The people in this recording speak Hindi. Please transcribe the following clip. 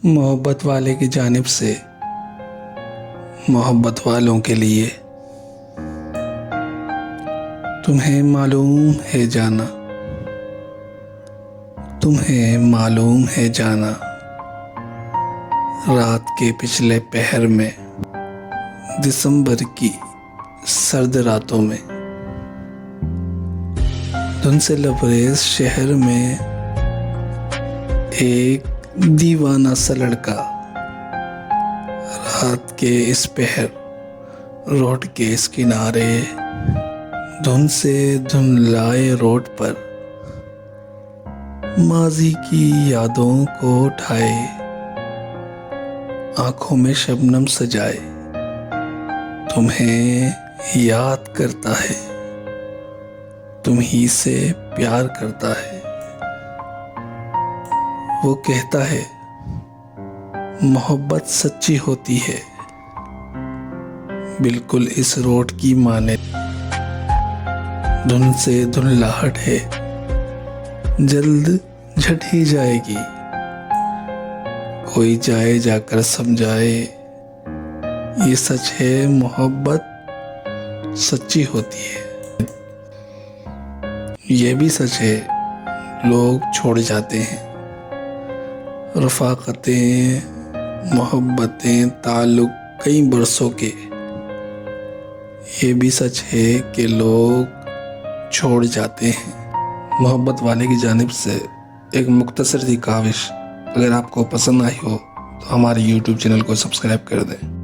मोहब्बत वाले की जानिब से मोहब्बत वालों के लिए। तुम्हें मालूम है जाना, तुम्हें मालूम है जाना, रात के पिछले पहर में, दिसंबर की सर्द रातों में, धुंध से लबरेज शहर में एक दीवाना सा लड़का रात के इस पहर रोड के इस किनारे धुंध से धुंधलाए रोड पर माजी की यादों को उठाए, आंखों में शबनम सजाए तुम्हें याद करता है, तुम ही से प्यार करता है। वो कहता है मोहब्बत सच्ची होती है, बिल्कुल इस रोड की माने। धुंध से धुंधलाहट है, जल्द झट ही जाएगी, कोई जाए जाकर समझाए। ये सच है मोहब्बत सच्ची होती है। ये भी सच है लोग छोड़ जाते हैं, रफ़ाक़तें मोहब्बतें ताल्लुक़ कई बरसों के। ये भी सच है कि लोग छोड़ जाते हैं। मोहब्बत वाले की जानिब से एक मुख्तसर सी काविश अगर आपको पसंद आई हो तो हमारे YouTube चैनल को सब्सक्राइब कर दें।